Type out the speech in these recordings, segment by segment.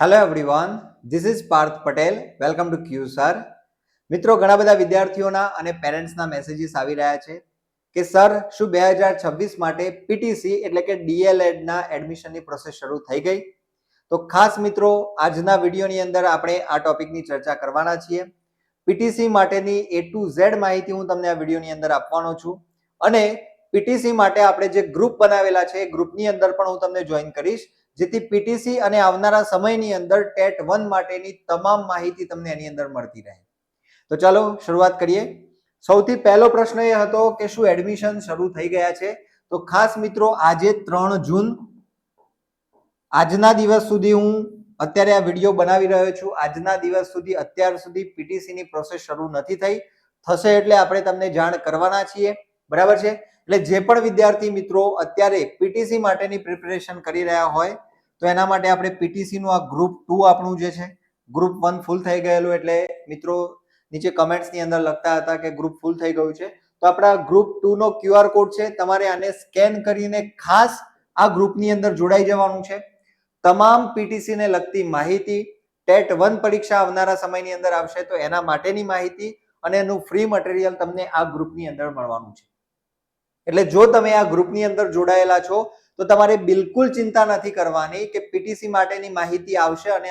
Hello everyone, this is Parth Patel. Welcome to Q sir. મિત્રો, ઘણા બધા વિદ્યાર્થીઓના અને પેરેન્ટ્સના મેસેજીસ આવી રહ્યા છે કે સર, શું 2026 માટે પીટીસી એટલે કે ડીએલએડના એડમિશનની પ્રોસેસ શરૂ થઈ ગઈ? તો ખાસ મિત્રો, આજના વિડીયોની અંદર આપણે આ ટોપિકની ચર્ચા કરવાના છીએ. પીટીસી માટેની A to Z માહિતી હું તમને આ વિડીયોની અંદર આપવાનો છું અને પીટીસી માટે આપણે જે ગ્રુપ બનાવેલા છે એ ગ્રુપની અંદર પણ હું તમને જોઈન કરીશ, જેથી પીટીસી અને આવનારા સમયની અંદર ટેટ 1 માટેની તમામ માહિતી તમને એની અંદર મળતી રહે. તો ચાલો શરૂઆત કરીએ. સૌથી પહેલો પ્રશ્ન એ હતો કે શું એડમિશન શરૂ થઈ ગયા છે? તો ખાસ મિત્રો, આજે 3 જૂન આજના દિવસ સુધી હું અત્યારે આ વિડીયો બનાવી રહ્યો છું. આજના દિવસ સુધી અત્યાર સુધી પીટીસી ની પ્રોસેસ શરૂ નથી થઈ. થશે એટલે આપણે તમને જાણ કરવાના છીએ, બરાબર છે? એટલે જે પણ વિદ્યાર્થી મિત્રો અત્યારે પીટીસી માટેની પ્રિપેરેશન કરી રહ્યા હોય તો એના માટે આપણે પીટીસી નું આ ગ્રુપ 2 આપણું જે છે, ગ્રુપ 1 ફૂલ થઈ ગયેલું. એટલે મિત્રો નીચે કમેન્ટ્સ ની અંદર લખતા હતા કે ગ્રુપ ફૂલ થઈ ગયું છે, તો આપણા ગ્રુપ 2 નો QR કોડ છે, તમારે આને સ્કેન કરીને ખાસ આ ગ્રુપની અંદર જોડાઈ જવાનું છે. તમામ પીટીસી ને લગતી માહિતી, ટેટ 1 પરીક્ષા આવનારા સમયની અંદર આવશે તો એના માટેની માહિતી અને એનું ફ્રી મટીરિયલ તમને આ ગ્રુપની અંદર મળવાનું છે. એટલે જો તમે આ ગ્રુપની અંદર જોડાયેલા છો તો તમારે બિલકુલ ચિંતા નથી કરવાની કે પીટીસી માટેની માહિતી આવશે અને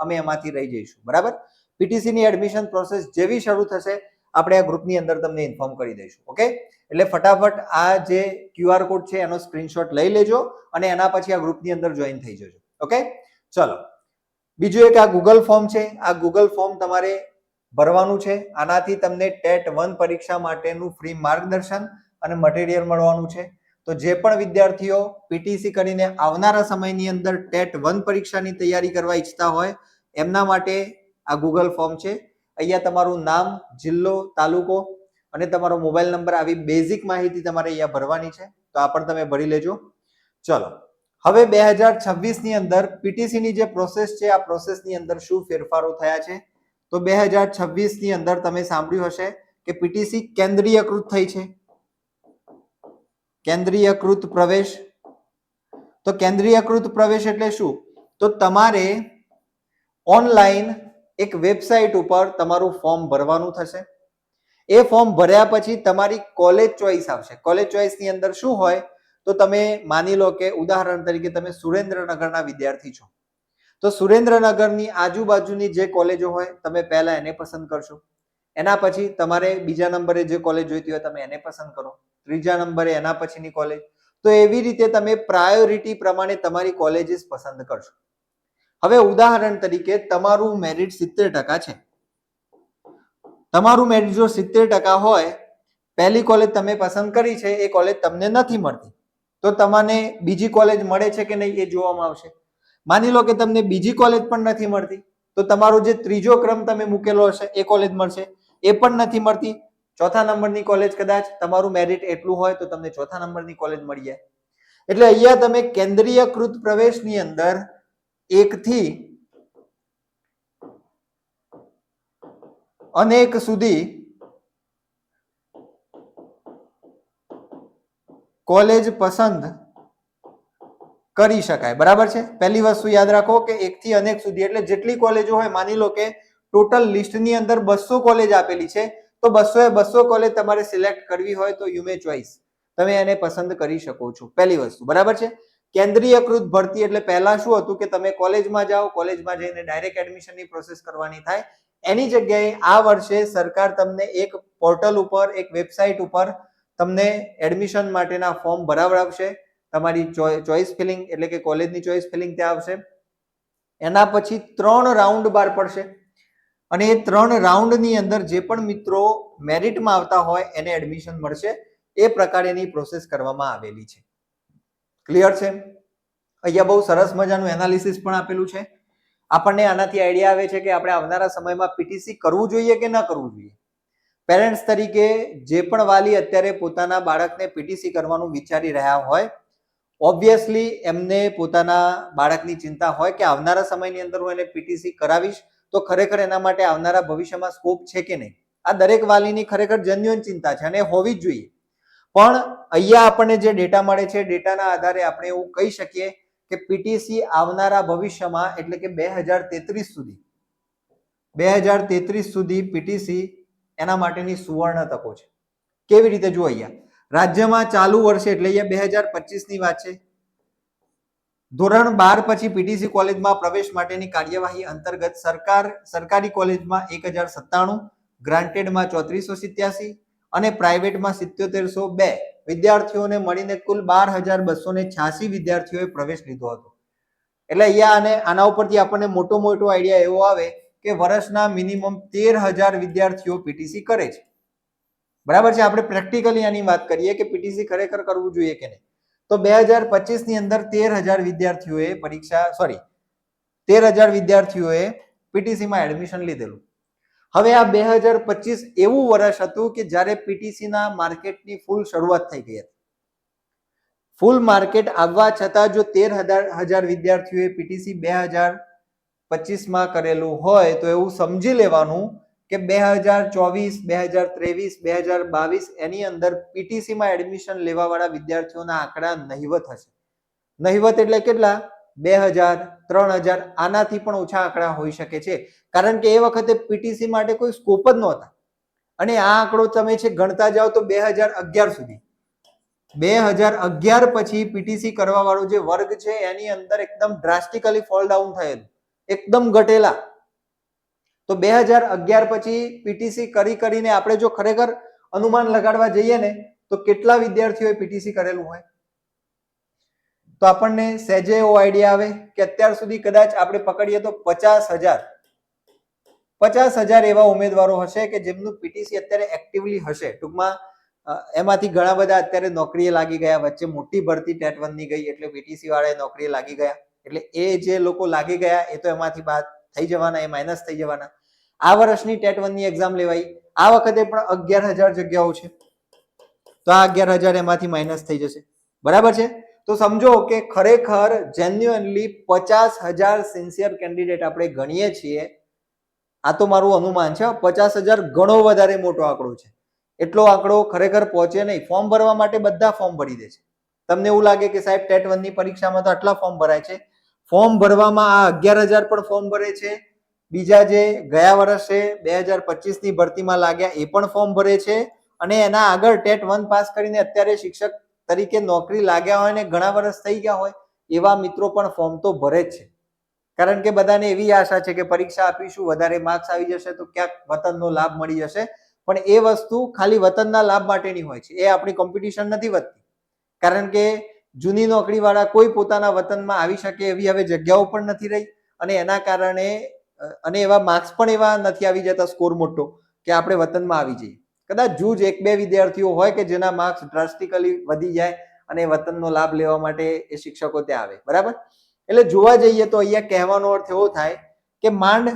અમે એમાંથી રહી જઈશું, બરાબર? પીટીસી ની એડમિશન પ્રોસેસ જેવી શરૂ થશે આપણે આ ગ્રુપની અંદર તમને ઇન્ફોર્મ કરી દઈશું. ઓકે, એટલે ફટાફટ આ જે QR કોડ છે એનો સ્ક્રીનશોટ લઈ લેજો અને એના પછી આ ગ્રુપની અંદર જોઈન થઈ જજો. ઓકે, ચલો. બીજું એક આ ગૂગલ ફોર્મ છે. આ ગૂગલ ફોર્મ તમારે ભરવાનું છે. આનાથી તમને ટેટ 1 પરીક્ષા માટેનું ફ્રી માર્ગદર્શન અને મટીરિયલ મળવાનું છે. તો જે પણ વિદ્યાર્થીઓ પીટીસી કરીને આવનારા સમયની અંદર ટેટ 1 પરીક્ષાની તૈયારી કરવા ઈચ્છતા હોય એમના માટે આ ગૂગલ ફોર્મ છે. અહીંયા તમારું નામ, જિલ્લો, તાલુકો અને તમારો મોબાઈલ નંબર, આવી બેઝિક માહિતી તમારે અહીંયા ભરવાની છે. તો આ પણ તમે ભરી લેજો. ચલો, હવે 2026 ની અંદર પીટીસી ની જે પ્રોસેસ છે આ પ્રોસેસની અંદર શું ફેરફારો થયા છે? તો 2026 ની અંદર તમે સાંભળ્યું હશે કે પીટીસી કેન્દ્રીયકૃત થઈ છે. કેન્દ્રીયકૃત પ્રવેશ. તો કેન્દ્રીયકૃત પ્રવેશ એટલે શું? તો તમારે ઓનલાઈન એક વેબસાઇટ ઉપર તમારું ફોર્મ ભરવાનું થશે. એ ફોર્મ ભર્યા પછી તમારી કોલેજ ચોઈસ આવશે. કોલેજ ચોઈસ ની અંદર શું હોય? તો તમે માની લો કે ઉદાહરણ તરીકે તમે સુરેન્દ્રનગરના વિદ્યાર્થી છો, તો સુરેન્દ્રનગરની આજુબાજુની જે કોલેજો હોય તમે પહેલા એને પસંદ કરશો. એના પછી તમારે બીજા નંબરે જે કોલેજ જોઈતી હોય તમે એને પસંદ કરો, ત્રીજા નંબરે એના પછીની કોલેજ. તો એવી રીતે તમે પ્રાયોરિટી પ્રમાણે તમારી કોલેજીસ પસંદ કરશો. હવે ઉદાહરણ તરીકે તમારું મેરિટ 70% છે. તમારું મેરિટ જો 70% હોય, પહેલી કોલેજ તમે પસંદ કરી છે એ કોલેજ તમને નથી મળતી, તો તમને બીજી કોલેજ મળે છે કે નહીં એ જોવામાં આવશે. માની લો કે તમને બીજી કોલેજ પણ નથી મળતી, તો તમારો જે ત્રીજો ક્રમ તમે મૂકેલો હશે એ કોલેજ મળશે. એ પણ નથી મળતી, ચોથા નંબરની કોલેજ, કદાચ તમારું મેરિટ એટલું હોય તો તમને ચોથા નંબરની કોલેજ મળી જાય. એટલે અહીંયા તમે કેન્દ્રીયકૃત પ્રવેશની અંદર 1 થી અનેક સુધી કોલેજ પસંદ કરી શકાય, બરાબર છે? પહેલી વસ્તુ યાદ રાખો કે 1 થી અનેક સુધી એટલે જેટલી કોલેજો હોય, માની લો કે ટોટલ લિસ્ટની અંદર 200 કોલેજ આપેલી છે, તો 200 કોલેજ તમારે સિલેક્ટ કરવી હોય તો યુ મે ચોઈસ, તમે એને પસંદ કરી શકો છો. પહેલી વસ્તુ, બરાબર છે? કેન્દ્રીયકૃત ભરતી એટલે પહેલા શું હતું કે તમે કોલેજમાં જાઓ, કોલેજમાં જઈને ડાયરેક્ટ એડમિશનની પ્રોસેસ કરવાની થાય. એની જગ્યાએ આ વર્ષે સરકાર તમને એક પોર્ટલ ઉપર, એક વેબસાઇટ ઉપર તમને એડમિશન માટેના ફોર્મ ભરાવડાવશે. તમારી ચોઈસ ફિલિંગ એટલે કે કોલેજની ચોઈસ ફિલિંગ ત્યાં આવશે. એના પછી 3 રાઉન્ડ બહાર પડશે અને એ 3 રાઉન્ડની અંદર જે પણ મિત્રો મેરિટમાં આવતા હોય એને એડમિશન મળશે. એ પ્રકારેની પ્રોસેસ કરવામાં આવેલી છે. ક્લિયર છે? અહીંયા બહુ સરસ મજાનું એનાલિસિસ પણ આપેલું છે. આપણને આનાથી આઈડિયા આવે છે કે આપણે આવનારા સમયમાં પીટીસી કરવું જોઈએ કે ન કરવું જોઈએ. પેરેન્ટ્સ તરીકે જે પણ વાલી અત્યારે પોતાના બાળકને પીટીસી કરવાનું વિચારી રહ્યા હોય, ઓબ્વિયસલી એમને પોતાના બાળકની ચિંતા હોય કે આવનારા સમયની અંદર હું એને પીટીસી કરાવીશ તો ખરેખર એના માટે આવનારા ભવિષ્યમાં સ્કોપ છે કે નહીં. આ દરેક વાલીની ખરેખર જેન્યુઅન ચિંતા છે અને હોવી જ જોઈએ. પણ અહીંયા આપણને જે ડેટા મળે છે, ડેટાના આધારે આપણે એવું કહી શકીએ કે પીટીસી આવનારા ભવિષ્યમાં એટલે કે 2033 સુધી પીટીસી એના માટેની સુવર્ણ તકો છે. કેવી રીતે જુઓ અહીંયા રાજ્યમાં ચાલુ વર્ષે એટલે અહીંયા 2025 ની વાત છે. ધોરણ 12 પછી પીટીસી કોલેજમાં પ્રવેશ માટેની કાર્યવાહી અંતર્ગત સરકારી કોલેજમાં 1097, ગ્રાન્ટેડમાં 3487 અને પ્રાઇવેટમાં 7702 વિદ્યાર્થીઓને મળીને કુલ 12286 વિદ્યાર્થીઓએ પ્રવેશ લીધો હતો. એટલે અહીંયા આના ઉપરથી આપણને મોટો આઈડિયા એવો આવે કે વર્ષના મિનિમમ 13000 વિદ્યાર્થીઓ પીટીસી કરે છે. બરાબર છે. આપણે પ્રેક્ટિકલી આની વાત કરીએ કે પીટીસી ખરેખર કરવું જોઈએ કે નહીં, તો 2025 ની અંદર 13000 વિદ્યાર્થીઓએ પીટીસી માં એડમિશન લીધેલું. હવે આ 2025 એવું વર્ષ હતું કે જ્યારે પીટીસી ના માર્કેટની ફૂલ શરૂઆત થઈ ગઈ હતી. ફૂલ માર્કેટ આવવા છતાં જો 13000 વિદ્યાર્થીઓએ પીટીસી 2025 માં કરેલું હોય તો એવું સમજી લેવાનું કે 2024, 2023, 2022 એની અંદર પીટીસી માં એડમિશન લેવા વાળા વિદ્યાર્થીઓના આંકડા નહિવત હશે. નહિવત એટલે કેટલા? 2000, 3000, આનાથી પણ ઓછા આંકડા હોઈ શકે છે. કારણ કે એ વખતે પીટીસી માટે કોઈ સ્કોપ જ નહોતા. અને આ આંકડો તમે છે ગણતા જાઓ તો 2011 સુધી, 2011 પછી પીટીસી કરવા વાળો જે વર્ગ છે એની અંદર એકદમ ડ્રાસ્ટિકલી ફોલ ડાઉન થયેલું, એકદમ ઘટેલા. તો 2011 પછી પીટીસી કરીને આપણે જો ખરેખર અનુમાન લગાડવા જઈએ ને તો કેટલા વિદ્યાર્થીઓએ પીટીસી કરેલું હોય તો આપણને સહેજે એવો આઈડિયા આવે કે અત્યાર સુધી કદાચ આપણે પકડીએ તો 50,000 એવા ઉમેદવારો હશે કે જેમનું પીટીસી અત્યારે એક્ટિવલી હશે. ટૂંકમાં એમાંથી ઘણા બધા અત્યારે નોકરીએ લાગી ગયા. વચ્ચે મોટી ભરતી ટેટ 1 ની ગઈ એટલે પીટીસી વાળા નોકરીએ લાગી ગયા. એટલે એ જે લોકો લાગી ગયા એ તો એમાંથી બાદ થઈ જવાના, એ માઇનસ થઈ જવાના. આ વર્ષની ટેટ 1 ની એક્ઝામ લેવાઈ, આ વખતે પણ 11000 જગ્યાઓ છે, તો આ 11000 એમાંથી માઇનસ થઈ જશે. બરાબર છે. તો સમજો કે ખરેખર જેન્યુઅનલી 50,000 સિન્સિયર કેન્ડિડેટ આપણે ગણીએ છીએ. આ તો મારું અનુમાન છે. 50,000 ઘણો વધારે મોટો આંકડો છે. એટલો આંકડો ખરેખર પહોંચે નહીં. ફોર્મ ભરવા માટે બધા ફોર્મ ભરી દે છે. તમને એવું લાગે કે સાહેબ ટેટ 1 ની પરીક્ષામાં તો આટલા ફોર્મ ભરાય છે. ફોર્મ ભરવામાં આ 11000 પણ ફોર્મ ભરે છે. બીજા જે ગયા વર્ષે 2025 ની ભરતીમાં લાગ્યા એ પણ ફોર્મ ભરે છે. અને એના આગળ ટેટ 1 પાસ કરીને અત્યારે શિક્ષક તરીકે નોકરી લાગ્યા હોય ને ઘણા વર્ષ થઈ ગયા હોય એવા મિત્રો પણ ફોર્મ તો ભરે જ છે. કારણ કે બધાને એવી આશા છે કે પરીક્ષા આપીશું, વધારે માર્ક્સ આવી જશે તો ક્યાંક વતનનો લાભ મળી જશે. પણ એ વસ્તુ ખાલી વતનના લાભ માટેની હોય છે. એ આપણી કોમ્પિટિશન નથી વધતી. કારણ કે જૂની નોકરી વાળા કોઈ પોતાના વતનમાં આવી શકે એવી હવે જગ્યાઓ પણ નથી રહી. અને એના કારણે અને એવા માર્ક્સ પણ એવા નથી આવી જતા, સ્કોર મોટો કે આપણે વતનમાં આવી જઈએ. કદાચ જૂજ 1-2 વિદ્યાર્થીઓ હોય કે જેના માર્ક્સ ડ્રાસ્ટિકલી વધી જાય અને વતનનો લાભ લેવા માટે એ શિક્ષકો ત્યાં આવે. બરાબર. એટલે જોવા જઈએ તો અહીંયા કહેવાનો અર્થ એવો થાય કે માંડ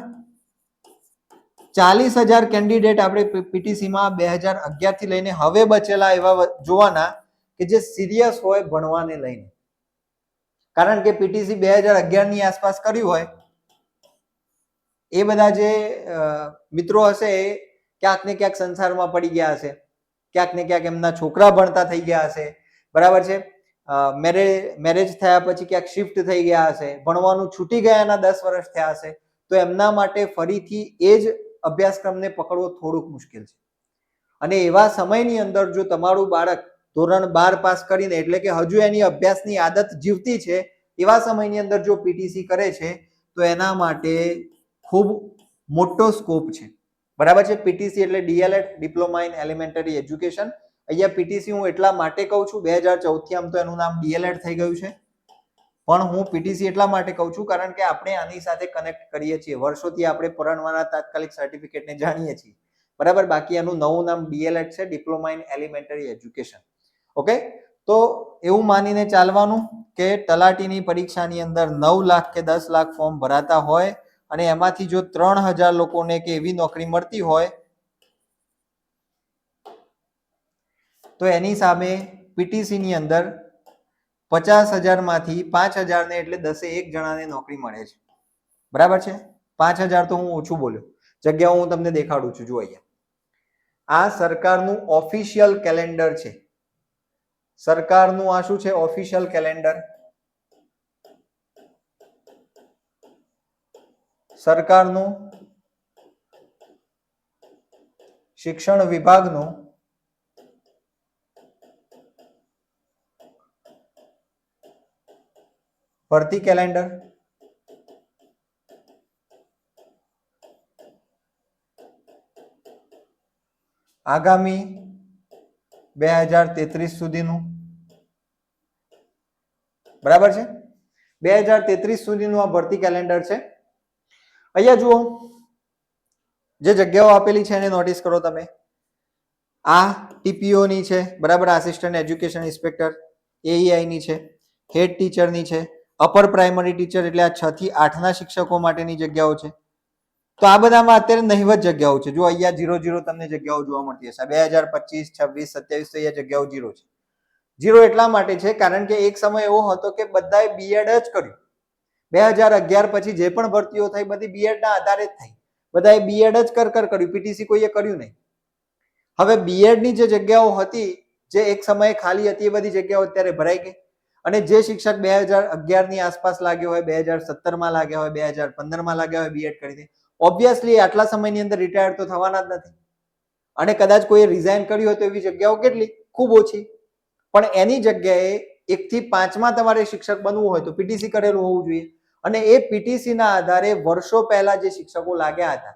40,000 કેન્ડિડેટ આપણે પીટીસીમાં 2011 થી લઈને હવે બચેલા એવા જોવાના કે જે સિરિયસ હોય ભણવાને લઈને. કારણ કે પીટીસી 2011 ની આસપાસ કર્યું હોય એ બધા જે મિત્રો હશે એ ક્યાંક ને ક્યાંક સંસારમાં પડી ગયા હશે, ક્યાંક ને ક્યાંક એમના છોકરા ભણતા થઈ ગયા હશે. બરાબર છે. મેરેજ થયા પછી ક્યાંક શિફ્ટ થઈ ગયા હશે, ભણવાનું છૂટી ગયા એના 10 વર્ષ થયા હશે. તો એમના માટે ફરીથી એ જ અભ્યાસક્રમને પકડવો થોડુંક મુશ્કેલ છે. અને એવા સમયની અંદર જો તમારું બાળક ધોરણ 12 પાસ કરીને એટલે કે હજુ એની અભ્યાસની આદત જીવતી છે એવા સમયની અંદર જો પીટીસી કરે છે તો એના માટે ખૂબ મોટો સ્કોપ છે. બરાબર છે. પીટીસી એટલે DElEd, diploma in elementary education. અહીંયા પીટીસી હું એટલા માટે કહું છું, 2014 થી આમ તો એનું નામ ડીએલએડ થઈ ગયું છે, પણ હું પીટીસી એટલા માટે કહું છું કારણ કે આપણે આની સાથે કનેક્ટ કરીએ છીએ. વર્ષોથી આપણે પુરાણવાના તાત્કાલિક સર્ટિફિકેટને જાણીએ છીએ. બરાબર. બાકી એનું નવું નામ ડીએલએડ છે, diploma in elementary education. Okay. તો એવું માનીને ચાલવાનું કે તલાટીની પરીક્ષાની અંદર 9 લાખ કે 10 લાખ ફોર્મ ભરાતા હોય અને એમાંથી જો 3000 લોકોને કે એવી નોકરી મળતી હોય તો એની સામે પીટીસી ની અંદર 50,000 માંથી 5,000 ને એટલે 10 જણાને નોકરી મળે છે. બરાબર છે. 5,000 તો હું ઓછું બોલ્યો. જગ્યાઓ હું તમને દેખાડું છું. જો અહીંયા આ સરકારનું ઓફિશિયલ કેલેન્ડર છે. સરકારનું આ શું છે? Official calendar. સરકારનું શિક્ષણ વિભાગનું ભરતી કેલેન્ડર આગામી 2033 સુધીનું, બરાબર છે? 2033 સુધીનું આ ભરતી કેલેન્ડર છે. અહીંયા જુઓ, જે જગ્યાઓ આપેલી છે એને નોટિસ કરો તમે. આ ટીપીઓ ની છે, બરાબર, આસિસ્ટન્ટ એજ્યુકેશન ઇન્સ્પેક્ટર, એઈઆઈ ની છે, હેડ ટીચર ની છે, અપર પ્રાઇમરી ટીચર એટલે આ 6 થી 8 ના શિક્ષકો માટેની જગ્યાઓ છે. તો આ બધામાં અત્યારે નહિવત જગ્યાઓ છે. જો અહીંયા 0 તમને જગ્યાઓ જોવા મળતી હશે. 2025, 26, 27 તો અહીંયા જગ્યાઓ 0 છે. 0 એટલા માટે છે કારણ કે એક સમય એવો હતો કે બધાએ બીએડ જ કર્યું. 2011 પછી જે પણ ભરતીઓ થઈ બધી બીએડ ના આધારે જ થઈ. બધાએ બીએડ જ કર્યું, પીટીસી કોઈએ કર્યું નહીં. હવે બીએડ ની જે જગ્યાઓ હતી, જે એક સમયે ખાલી હતી, એ બધી જગ્યાઓ અત્યારે ભરાઈ ગઈ. અને જે શિક્ષક 2011 ની આસપાસ લાગ્યો હોય, 2017 માં લાગ્યા હોય, 2015 માં લાગ્યા હોય બીએડ કરી, ઓબ્વિયસલી આટલા સમયની અંદર રિટાયર તો થવાના જ નથી. અને કદાચ કોઈ રિઝાઇન કર્યું હોય તો એવી જગ્યાઓ કેટલી? ખૂબ ઓછી. પણ એની જગ્યાએ 1 થી 5 માં તમારે શિક્ષક બનવું હોય તો પીટીસી કરેલું હોવું જોઈએ. અને એ પીટીસી ના આધારે વર્ષો પહેલા જે શિક્ષકો લાગ્યા હતા,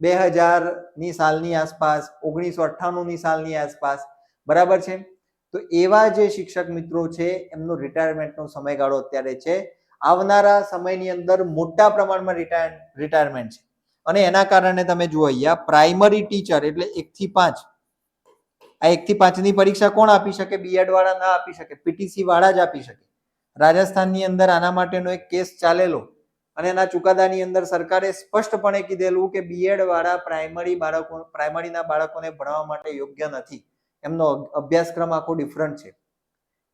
2000 ની સાલની આસપાસ, 1998 ની સાલની આસપાસ, બરાબર છે, તો એવા જે શિક્ષક મિત્રો છે એમનો રિટાયરમેન્ટનો સમયગાળો અત્યારે છે. આવનારા સમયની અંદર મોટા પ્રમાણમાં રિટાયરમેન્ટ છે. અને એના કારણે તમે જુઓ અહીંયા પ્રાઇમરી ટીચર એટલે 1 થી 5, આ 1 થી 5 ની પરીક્ષા કોણ આપી શકે? બીએડ વાળા ના આપી શકે, પીટીસી વાળા જ આપી શકે. રાજસ્થાનની અંદર આના માટેનો એક કેસ ચાલેલો અને એના ચુકાદાની અંદર સરકારે સ્પષ્ટપણે કીધેલું કે બીએડ વાળા પ્રાઇમરીના બાળકોને ભણવા માટે યોગ્ય નથી. એમનો અભ્યાસક્રમ આખો ડિફરન્ટ છે,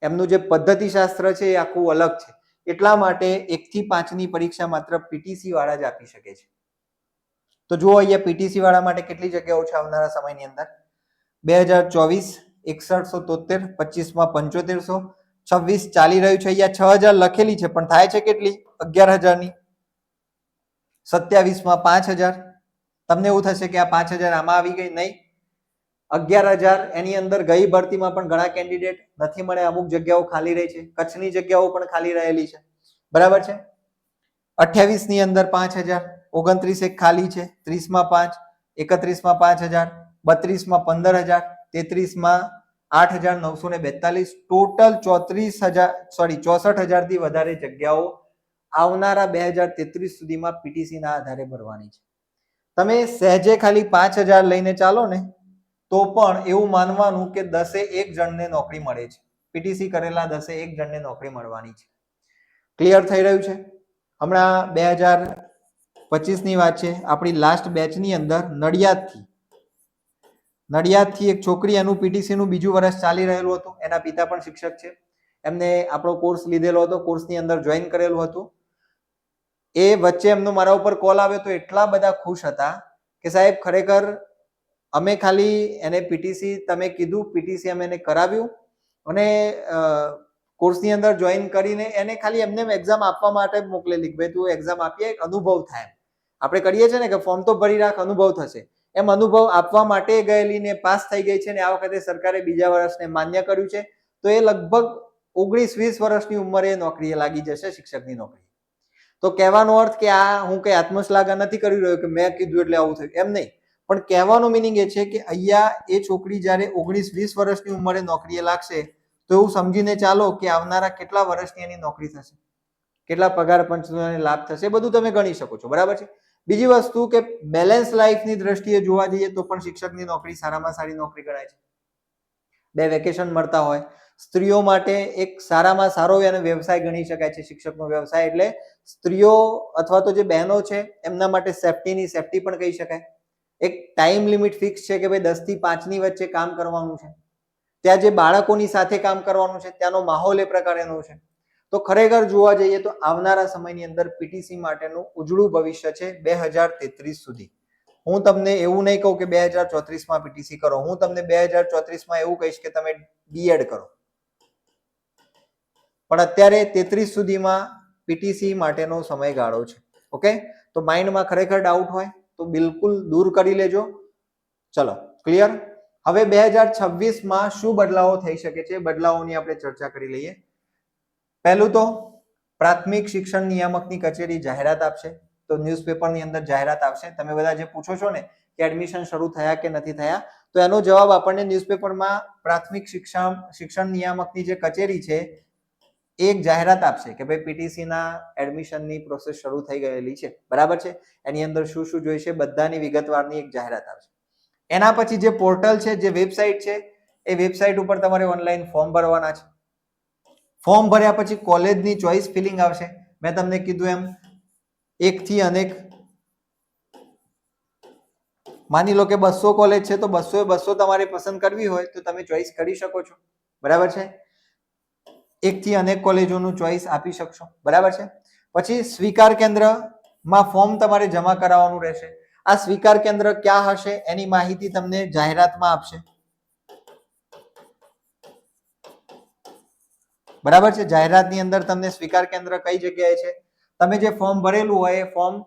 એમનું જે પદ્ધતિશાસ્ત્ર છે એ આખું અલગ છે. એટલા માટે 1 થી 5 ની પરીક્ષા માત્ર પીટીસી વાળા જ આપી શકે છે. તો જુઓ અહીંયા પીટીસી વાળા માટે કેટલી જગ્યાઓ છે આવનારા સમયની અંદર. 2024 6173, 25 માં 7500, 26 ચાલી રહ્યું છે. અહીંયા 6000 લખેલી છે પણ થાય છે કેટલી? 11000 ની. 27 માં 5000. તમને એવું થશે કે આ 5000 આમાં આવી ગઈ, નહીં. 11000 એની અંદર ગઈ ભરતીમાં પણ ઘણા કેન્ડિડેટ નથી મળે, અમુક જગ્યાઓ ખાલી રહી છે. કચ્છની જગ્યાઓ પણ ખાલી રહેલી છે, બરાબર છે. 28 ની અંદર 5000, 29 એક ખાલી છે, 30 માં 5, 31 માં 5000, 32 માં 15000, 33 માં 8942, ટોટલ 64,000 થી વધારે જગ્યાઓ આવનારા 2033 સુધીમાં પીટીસી ના આધારે ભરવાની છે. તમે સહેજે ખાલી 5000 લઈને ચાલો ને તો પણ એવું માનવાનું કે 10 જણને નોકરી મળે છે. પીટીસી કરેલા 10 જણને નોકરી મળવાની છે. ક્લિયર થઈ રહ્યું છે? હમણાં 2025 ની વાત છે, આપણી લાસ્ટ બેચ ની અંદર નડિયાદથી એક છોકરી, એનું પીટીસી નું બીજું વર્ષ ચાલી રહેલું હતું. એના પિતા પણ શિક્ષક છે, એમને આપણો કોર્સ લીધેલો હતો, કોર્સની અંદર જોઈન કરેલું હતું. એ વચ્ચે એમનો મારા ઉપર કોલ આવ્યો તો એટલા બધા ખુશ હતા કે સાહેબ ખરેખર અમે ખાલી એને પીટીસી, તમે કીધું પીટીસી અમે એને કરાવ્યું અને કોર્સની અંદર જોઈન કરીને એને ખાલી એમને એક્ઝામ આપવા માટે મોકલેલી કે ભાઈ તું એક્ઝામ આપીએ, એક અનુભવ થાય. આપણે કરીએ છીએ ને કે ફોર્મ તો ભરી રાખ, અનુભવ થશે. એમ અનુભવ આપવા માટે ગયેલી ને પાસ થઈ ગઈ છે ને આ વખતે સરકારે બીજા વર્ષને માન્ય કર્યું છે. તો એ લગભગ 19-20 વર્ષની ઉંમરે નોકરીએ લાગી જશે, શિક્ષકની નોકરી. તો કહેવાનો અર્થ કે આ હું કઈ આત્મશ્લાઘા નથી કરી રહ્યો કે મેં કીધું એટલે આવું થયું, એમ નહીં. પણ કહેવાનો મિનિંગ એ છે કે અહીંયા એ છોકરી જ્યારે 19-20 વર્ષની ઉંમરે નોકરીએ લાગશે તો એવું સમજીને ચાલો કે આવનારા કેટલા વર્ષની એની નોકરી થશે, કેટલા પગાર પંચનો લાભ થશે, બધું તમે ગણી શકો છો, બરાબર છે. બીજી વસ્તુ કે બેલેન્સ લાઈફની દ્રષ્ટિએ જોવા જઈએ તો પણ શિક્ષકની નોકરી સારામાં સારી નોકરી ગણાય છે. 2 વેકેશન મળતા હોય, સ્ત્રીઓ માટે એક સારામાં સારો એનો વ્યવસાય ગણી શકાય છે શિક્ષકનો વ્યવસાય. એટલે સ્ત્રીઓ અથવા તો જે બહેનો છે એમના માટે સેફટી પણ કહી શકાય. એક ટાઈમ લિમિટ ફિક્સ છે કે ભાઈ 10 થી 5 ની વચ્ચે કામ કરવાનું છે. ત્યાં જે બાળકોની સાથે કામ કરવાનું છે, ત્યાંનો માહોલ એ પ્રકારેનો છે. તો ખરેખર જોવા જઈએ તો આવનારા સમયની અંદર પીટીસી માટેનું ઉજળું ભવિષ્ય છે 2033 સુધી. હું તમને એવું નહીં કહું કે 2034 માં પીટીસી કરો, હું તમને 2034 માં એવું કહીશ કે તમે બીએડ કરો. પણ અત્યારે 33 સુધીમાં પીટીસી માટેનો સમયગાળો છે. ઓકે, તો માઇન્ડમાં ખરેખર ડાઉટ હોય તો બિલકુલ દૂર કરી લેજો. ચલો ક્લિયર. હવે 2026માં શું બદલાવો થઈ શકે છે, બદલાવોની આપણે ચર્ચા કરી લઈએ. પહેલું તો પ્રાથમિક શિક્ષણ નિયામકની કચેરી જાહેરાત આપશે, તો ન્યૂઝપેપરની અંદર જાહેરાત આવશે. તમે બધા જે પૂછો છો ને કે એડમિશન શરૂ થયા કે નથી થયા, તો એનો જવાબ આપણને ન્યૂઝપેપરમાં પ્રાથમિક શિક્ષણ નિયામકની જે કચેરી છે એક જાહેરાત આપશે કે ભાઈ પીટીસી ના એડમિશનની પ્રોસેસ શરૂ થઈ ગયેલી છે, બરાબર છે. એની અંદર શું શું જોઈશે બધાની વિગતવારની એક જાહેરાત આવશે. એના પછી જે પોર્ટલ છે, જે વેબસાઇટ છે, એ વેબસાઇટ ઉપર તમારે ઓનલાઈન ફોર્મ ભરવાના છે. ફોર્મ ભર્યા પછી કોલેજની ચોઇસ ફિલિંગ આવશે. મેં તમને કીધું એમ એકથી અનેક, માની લો કે 200 કોલેજ છે તો 200 તમારે પસંદ કરવી હોય તો તમે ચોઇસ કરી શકો છો, બરાબર છે. એકથી અનેક કોલેજોનું ચોઇસ આપી શકશો, બરાબર છે. પછી સ્વીકાર કેન્દ્રમાં ફોર્મ તમારે જમા કરાવવાનું રહેશે. આ સ્વીકાર કેન્દ્ર ક્યાં હશે એની માહિતી તમને જાહેરાતમાં આપશે, બરાબર છે. જાહેરાતની અંદર તમને સ્વીકાર કેન્દ્ર કઈ જગ્યાએ છે, તમે જે ફોર્મ ભરેલું હોય એ ફોર્મ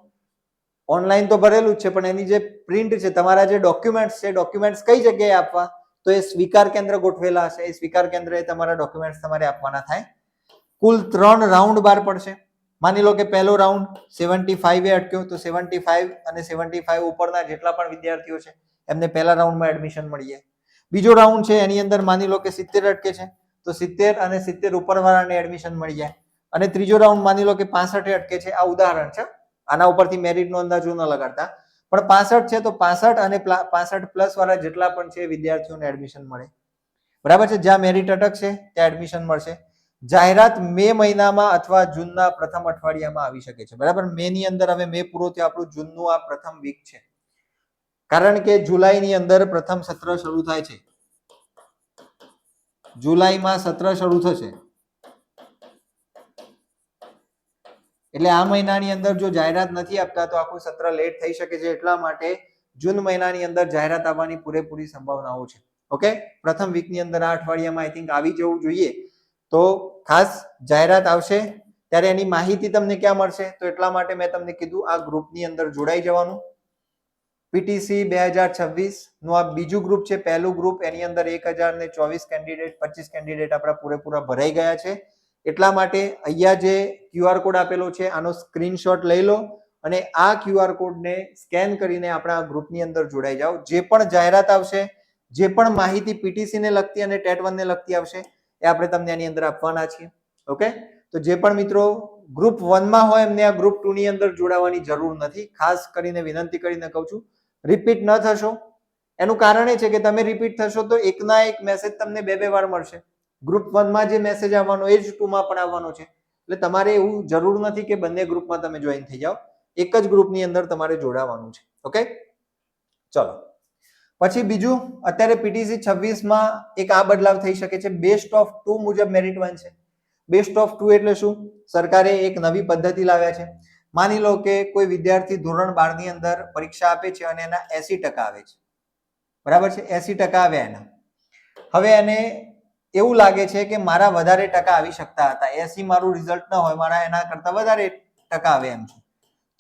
ઓનલાઈન તો ભરેલું જ છે, પણ એની જે પ્રિન્ટ છે, તમારા જે ડોક્યુમેન્ટ્સ છે, ડોક્યુમેન્ટ્સ કઈ જગ્યાએ આપવા, તો એ સ્વીકાર કેન્દ્ર ગોઠવેલા હશે. એ સ્વીકાર કેન્દ્રએ તમારા ડોક્યુમેન્ટ્સ તમારે આપવાના થાય. કુલ 3 રાઉન્ડ બહાર પડશે. માની લો કે પહેલો રાઉન્ડ 75 એ અટક્યો, તો 75 અને 75 ઉપરના જેટલા પણ વિદ્યાર્થીઓ છે એમને પહેલા રાઉન્ડમાં એડમિશન મળી જાય. બીજો રાઉન્ડ છે એની અંદર માની લો કે 70 અટકે છે, તો 70 અને 70 ઉપરવાળાને એડમિશન મળી જાય. અને ત્રીજો રાઉન્ડ માની લો કે 65 અટકે છે, આ ઉદાહરણ છે, આના ઉપરથી મેરિટનો અંદાજો ન લગાડતા, પણ 65 છે તો 65 અને 65 પ્લસ વાળા જેટલા પણ છે વિદ્યાર્થીઓને એડમિશન મળે, બરાબર છે. જ્યાં મેરિટ અટકશે ત્યાં એડમિશન મળશે. જાહેરાત મે મહિનામાં અથવા જૂનના પ્રથમ અઠવાડિયામાં આવી શકે છે, બરાબર. મે ની અંદર, હવે મે પૂરો થયો, આપણું જૂનનું આ પ્રથમ વીક છે, કારણ કે જુલાઈની અંદર પ્રથમ સત્ર શરૂ થાય છે. જુલાઈમાં સત્ર શરૂ થશે, એટલે આ મહિનાની અંદર જો જાહેરાત નથી આપતા તો આખું સત્ર લેટ થઈ શકે છે. એટલા માટે જૂન મહિનાની અંદર જાહેરાત આવવાની પૂરેપૂરી સંભાવનાઓ છે. ઓકે, પ્રથમ વીકની અંદર આ અઠવાડિયામાં આઈ થિંક આવી જવું જોઈએ. તો ખાસ જાહેરાત આવશે ત્યારે એની માહિતી તમને ક્યાં મળશે, તો એટલા માટે મેં તમને કીધું આ ગ્રુપની અંદર જોડાઈ જવાનું. પીટીસી 2026 નું આ બીજું ગ્રુપ છે. પહેલું ગ્રુપ, એની અંદર 1024 કેન્ડિડેટ, 25 કેન્ડિડેટ આપણા પૂરેપૂરા ભરાઈ ગયા છે. એટલા માટે અહીંયા જે QR કોડ આપેલો છે આનો સ્ક્રીનશોટ લઈ લો અને આ QR કોડને સ્કેન કરીને આપણા ગ્રુપની અંદર જોડાઈ જાઓ. જે પણ જાહેરાત આવશે, જે પણ માહિતી પીટીસી ને લગતી અને ટેટ 1 ને લગતી આવશે એ આપણે તમને આની અંદર આપવાના છીએ. ઓકે, તો જે પણ મિત્રો ગ્રુપ 1 માં હોય એમને આ ગ્રુપ 2 ની અંદર જોડાવાની જરૂર નથી. ખાસ કરીને વિનંતી કરીને કહું છું, રિપીટ ન થશો. એનું કારણ એ છે કે તમે રિપીટ થશો તો એકના એક મેસેજ તમને બે વાર મળશે. ગ્રુપ 1 માં જે મેસેજ આવવાનો એ જ 2 માં પણ આવવાનો છે. એટલે તમારે એવું જરૂર નથી કે બંને ગ્રુપમાં તમે જોઈન થઈ જાઓ, એક જ ગ્રુપની અંદર તમારે જોડાવાનું છે. ઓકે, ચલો. પછી બીજું, અત્યારે પીટીસી 26માં એક આ બદલાવ થઈ શકે છે. બેસ્ટ ઓફ 2 મુજબ મેરિટ બનશે. બેસ્ટ ઓફ 2 એટલે શું? સરકારે એક નવી પદ્ધતિ લાવ્યા છે. માની લો કે કોઈ વિદ્યાર્થી ધોરણ 12 ની અંદર પરીક્ષા આપે છે અને એના 80% આવે છે, બરાબર છે. 80% આવ્યા એના. હવે એને એવું લાગે છે કે મારા વધારે ટકા આવી શકતા હતા, 80 મારું રિઝલ્ટ ન હોય, મારા એના કરતા વધારે ટકા આવે એમ છે.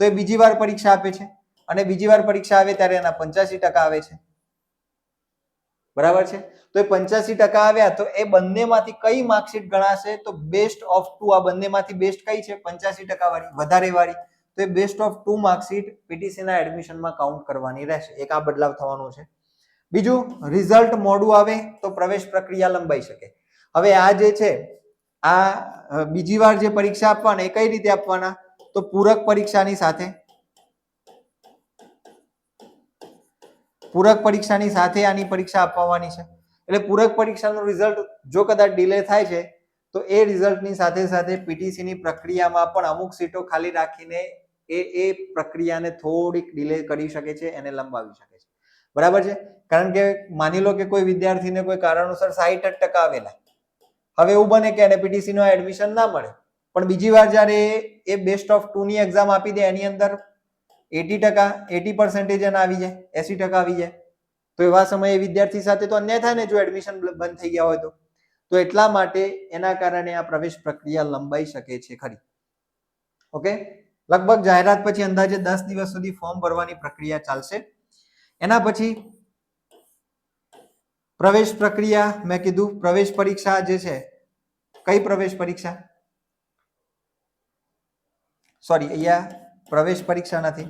તો એ બીજી વાર પરીક્ષા આપે છે અને બીજી વાર પરીક્ષા આવે ત્યારે એના 85% આવે છે, બરાબર છે. તો એ 85% આવ્યા તો એ બંનેમાંથી કઈ માર્કશીટ ગણાશે? તો બેસ્ટ ઓફ 2. આ બંનેમાંથી બેસ્ટ કઈ છે? 85% વાળી, વધારે વાળી. તો એ બેસ્ટ ઓફ 2 માર્કશીટ પીટીસી ના એડમિશનમાં કાઉન્ટ કરવાની રહેશે. એક આ બદલાવ થવાનો છે. બીજું, રિઝલ્ટ મોડું આવે તો પ્રવેશ પ્રક્રિયા લંબાઈ શકે. હવે આ જે છે, આ બીજી વાર જે પરીક્ષા આપવાના એ કઈ રીતે આપવાના? તો પૂરક પરીક્ષાની સાથે, પૂરક પરીક્ષાની સાથે આની પરીક્ષા આપવાની છે. એટલે પૂરક પરીક્ષાનું રિઝલ્ટ જો કદાચ ડિલે થાય છે તો એ રિઝલ્ટની સાથે સાથે પીટીસીની પ્રક્રિયામાં પણ અમુક સીટો ખાલી રાખીને એ પ્રક્રિયાને થોડીક ડિલે કરી શકે છે, એને લંબાવી શકે છે, બરાબર છે. કારણ કે માની લો કે કોઈ વિદ્યાર્થીને કોઈ કારણોસર 60% આવેલા, હવે એવું બને કે એને પીટીસી નું એડમિશન ના મળે, પણ બીજી વાર જ્યારે એ બેસ્ટ ઓફ 2 ની એક્ઝામ આપી દે, એની અંદર 80% એને આવી જાય, 80% આવી જાય, તો એવા સમયે વિદ્યાર્થી સાથે તો અન્યાય થાય ને જો એડમિશન બંધ થઈ ગયા હોય તો એટલા માટે એના કારણે આ પ્રવેશ પ્રક્રિયા લંબાઈ શકે છે ખરી. ઓકે, લગભગ જાહેરાત પછી અંદાજે 10 દિવસ સુધી ફોર્મ ભરવાની પ્રક્રિયા ચાલશે. એના પછી પ્રવેશ પ્રક્રિયા મેં કીધું, પ્રવેશ પરીક્ષા જે છે, કઈ પ્રવેશ પરીક્ષા, સોરી અહીંયા પ્રવેશ પરીક્ષા નથી.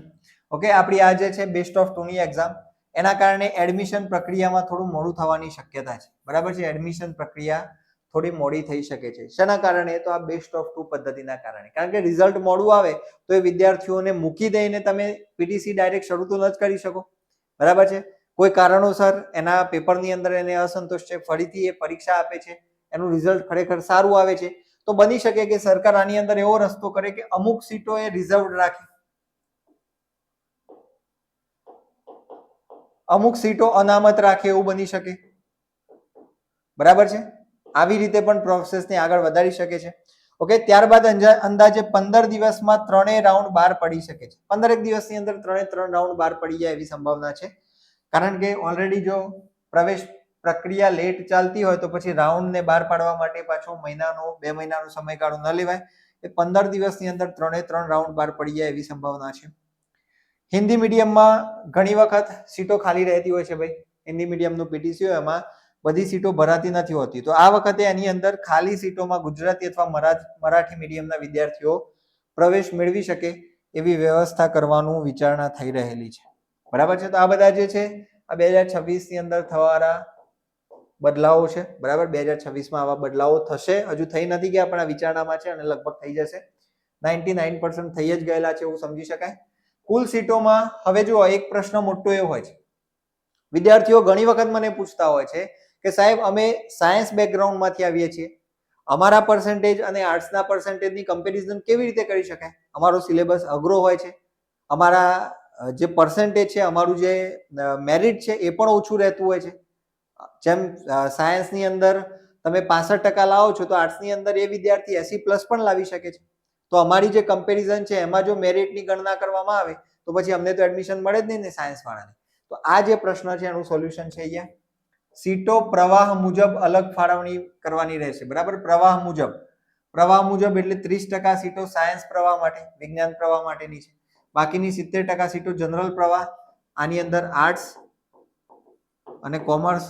ઓકે, આપણી આ જે છે બેસ્ટ ઓફ 2 ની એક્ઝામ, એના કારણે એડમિશન પ્રક્રિયામાં થોડું મોડું થવાની શક્યતા છે. બરાબર છે, એડમિશન પ્રક્રિયા થોડી મોડી થઈ શકે છે. શેના કારણે? તો આ બેસ્ટ ઓફ 2 પદ્ધતિના કારણે. કારણ કે રિઝલ્ટ મોડું આવે તો એ વિદ્યાર્થીઓને મૂકી દઈને તમે પીટીસી ડાયરેક્ટ શરૂ તો ન જ કરી શકો. બરાબર છે, કોઈ કારણોસર એના પેપરની અંદર એને અસંતોષ છે, ફરીથી એ પરીક્ષા આપે છે, એનું રિઝલ્ટ ખરેખર સારું આવે છે, તો બની શકે કે સરકાર આની અંદર એવો રસ્તો કરે કે અમુક સીટો એ રિઝર્વડ રાખે, અમુક સીટો અનામત રાખે, એવું બની શકે. બરાબર છે, આવી રીતે પણ પ્રોસેસને આગળ વધારી શકે છે. ઓકે, ત્યારબાદ અંદાજે 15 દિવસમાં 3 રાઉન્ડ બહાર પડી શકે છે. 15 દિવસની અંદર 3 રાઉન્ડ બહાર પડી જાય એવી સંભાવના છે. કારણ કે ઓલરેડી જો પ્રવેશ પ્રક્રિયા લેટ ચાલતી હોય તો પછી રાઉન્ડ ને બહાર પાડવા માટે પાછો મહિનાનો 2 મહિનાનો સમયગાળો ન લેવાય. એ 15 દિવસની અંદર 3 રાઉન્ડ બહાર પડી જાય એવી સંભાવના છે. હિન્દી મીડિયમમાં ઘણી વખત સીટો ખાલી રહેતી હોય છે ભાઈ. હિન્દી મીડિયમનું પીટીસી હોય એમાં બધી સીટો ભરાતી નથી હોતી, તો આ વખતે એની અંદર ખાલી સીટોમાં ગુજરાતી અથવા મરાઠી મીડિયમના વિદ્યાર્થીઓ પ્રવેશ મેળવી શકે એવી વ્યવસ્થા કરવાનું વિચારણા થઈ રહેલી છે. બરાબર છે, તો આ બધા જે છે આ 2026 ની અંદર થવાના બદલાવો છે. બરાબર, 2026 માં આવા બદલાવો થશે, હજુ થઈ નથી ગયા પણ આ વિચારણામાં છે અને લગભગ થઈ જશે. 99% થઈ જ ગયેલા છે એવું સમજી શકાય. કુલ સીટોમાં હવે જો એક પ્રશ્ન મોટો એવો હોય છે, વિદ્યાર્થીઓ ઘણી વખત મને પૂછતા હોય છે કે સાહેબ અમે સાયન્સ બેકગ્રાઉન્ડમાંથી આવીએ છીએ, અમારા પર્સન્ટેજ અને આર્ટ્સના પર્સન્ટેજની કમ્પેરિઝન કેવી રીતે કરી શકાય? અમારો સિલેબસ અઘરો હોય છે, અમારા જે પર્સન્ટેજ છે, અમારું જે મેરિટ છે એ પણ ઓછું રહેતું હોય છે. જેમ સાયન્સની અંદર તમે 65% લાવો છો તો આર્ટ્સની અંદર એ વિદ્યાર્થી 80+ પણ લાવી શકે છે. તો અમારી જે કમ્પેરિઝન છે એમાં જો મેરિટની ગણના કરવામાં આવે તો પછી અમને તો એડમિશન મળે જ નહીં ને સાયન્સ વાળાને. તો આ જે પ્રશ્ન છે એનું સોલ્યુશન છે અહીંયા સીટો પ્રવાહ મુજબ અલગ ફાળવણી કરવાની રહેશે. બરાબર, પ્રવાહ મુજબ એટલે 30% સીટો સાયન્સ પ્રવાહ માટે, વિજ્ઞાન પ્રવાહ માટેની છે, બાકીની 70% સીટો જનરલ પ્રવાહ, આની અંદર આર્ટ્સ અને કોમર્સ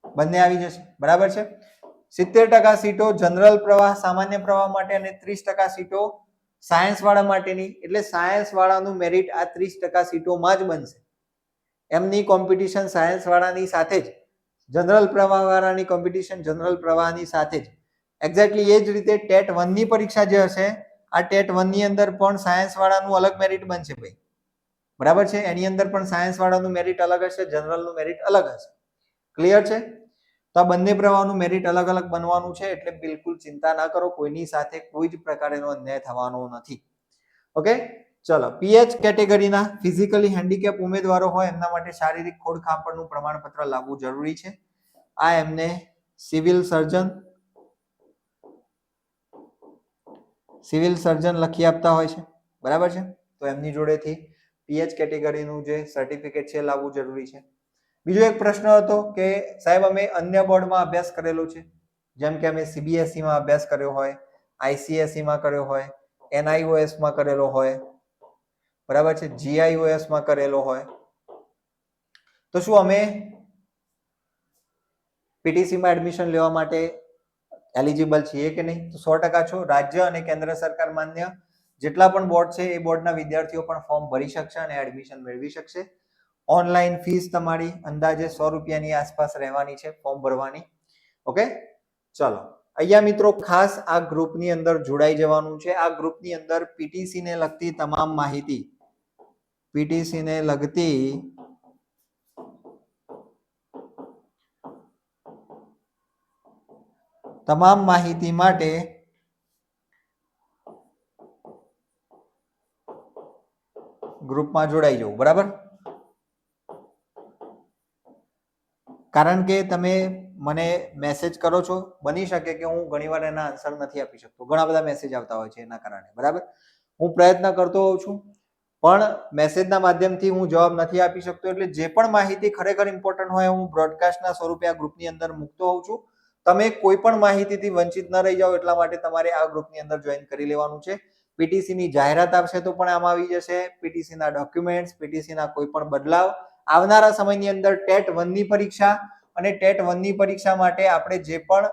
બંને આવી જશે. બરાબર છે, 70% સીટો જનરલ પ્રવાહ સામાન્ય પ્રવાહ માટે અને 30% સીટો સાયન્સ વાળા માટેની. એટલે સાયન્સ વાળાનું મેરિટ આ 30% સીટોમાં જ બનશે. એમની કોમ્પિટિશન સાયન્સ વાળાની સાથે જ, જનરલ પ્રવાહ વાળાની કોમ્પિટિશન જનરલ પ્રવાહની સાથે જ. એક્ઝેક્ટલી એ જ રીતે ટેટ 1 ની પરીક્ષા જે હશે, આ ટેટ 1 ની અંદર પણ સાયન્સ વાળાનું અલગ મેરિટ બનશે ભાઈ. બરાબર છે, એની અંદર પણ સાયન્સ વાળાનું મેરિટ અલગ હશે, જનરલનું મેરિટ અલગ હશે. ક્લિયર છે? તો આ બંને પ્રવાહનું મેરિટ અલગ અલગ બનવાનું છે, એટલે બિલકુલ ચિંતા ના કરો, કોઈની સાથે કોઈ જ પ્રકારનો અન્યાય થવાનો નથી. ઓકે, ચલો. પીએચ કેટેગરીના ફિઝિકલી હેન્ડીકેપ ઉમેદવારો હોય એમના માટે શારીરિક ખોડખાંપણનું પ્રમાણપત્ર લાવવું જરૂરી છે. આ એમને સિવિલ સર્જન લખી આપતા હોય છે. બરાબર છે, તો એમની જોડેથી પીએચ કેટેગરીનું જે સર્ટિફિકેટ છે લાવવું જરૂરી છે. બીજો એક પ્રશ્ન હતો કે સાહેબ અમે અન્ય બોર્ડમાં અભ્યાસ કરેલો છે, જેમ કે અમે સીબીએસઈ માં અભ્યાસ કર્યો હોય, આઈસીએસઈ માં કર્યો હોય, એનઆઈઓએસ માં કરેલો હોય, બરાબર છે, જીઆઈઓએસ માં કરેલો હોય, તો શું અમે પીટીસી માં એડમિશન લેવા માટે એલિજિબલ છીએ કે નહીં? તો 100% છો. રાજ્ય અને કેન્દ્ર સરકાર માન્ય જેટલા પણ બોર્ડ છે એ બોર્ડના વિદ્યાર્થીઓ પણ ફોર્મ ભરી શકશે અને એડમિશન મેળવી શકશે. ઓનલાઈન ફીસ તમારી અંદાજે 100 રૂપિયાની આસપાસ રહેવાની છે ફોર્મ ભરવાની. ઓકે, ચલો. અહીંયા મિત્રો ખાસ આ ગ્રુપની અંદર જોડાઈ જવાનું છે. આ ગ્રુપની અંદર પીટીસી ને લગતી તમામ માહિતી, પીટીસી ને લગતી તમામ માહિતી માટે ગ્રુપમાં જોડાઈ જવું. બરાબર, કારણ કે તમે મને મેસેજ કરો છો, બની શકે કે હું ઘણીવાર એના આન્સર નથી આપી શકતો, ઘણા બધા મેસેજ આવતા હોય છે એના કારણે. બરાબર, હું પ્રયત્ન કરતો હોઉં છું પણ મેસેજના માધ્યમથી હું જવાબ નથી આપી શકતો. એટલે જે પણ માહિતી ખરેખર ઇમ્પોર્ટન્ટ હોય હું બ્રોડકાસ્ટના સ્વરૂપે આ ગ્રુપની અંદર મૂકતો હોઉં છું. તમે કોઈ પણ માહિતીથી વંચિત ન રહી જાઓ એટલા માટે તમારે આ ગ્રુપની અંદર જોઈન કરી લેવાનું છે. પીટીસી ની જાહેરાત આવશે તો પણ આમાં આવી જશે, પીટીસી ના ડોક્યુમેન્ટ્સ, પીટીસી ના કોઈ પણ બદલાવ, આવનારા સમયની અંદર ટેટ 1 ની પરીક્ષા અને ટેટ 1 ની પરીક્ષા માટે આપણે જે પણ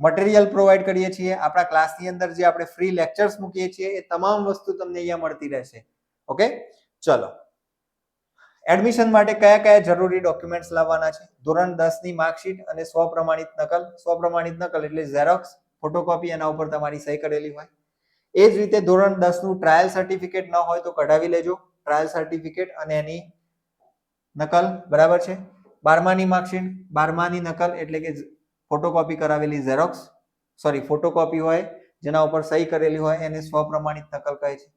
મટીરિયલ પ્રોવાઈડ કરીએ છીએ, આપણા ક્લાસની અંદર જે આપણે ફ્રી લેક્ચર્સ મૂકીએ છીએ, એ તમામ વસ્તુ તમને અહીંયા મળતી રહેશે. ઓકે, ચલો. એડમિશન માટે કયા કયા જરૂરી ડોક્યુમેન્ટ્સ લાવવાના છે? ધોરણ 10 ની માર્કશીટ અને સ્વપ્રમાણિત નકલ. સ્વપ્રમાણિત નકલ એટલે ઝેરોક્સ, ફોટોકોપી, એના ઉપર તમારી સહી કરેલી હોય. એ જ રીતે ધોરણ 10 નું ટ્રાયલ સર્ટિફિકેટ ન હોય તો કઢાવી લેજો, ટ્રાયલ સર્ટિફિકેટ અને એની નકલ, બરાબર છે. 12મા ની માર્કશીટ, 12મા ની નકલ એટલે કે ફોટોકોપી કરાવેલી ઝેરોક્સ, સોરી ફોટોકોપી હોય જેના ઉપર સહી કરેલી હોય એને સ્વપ્રમાણિત નકલ કહે છે.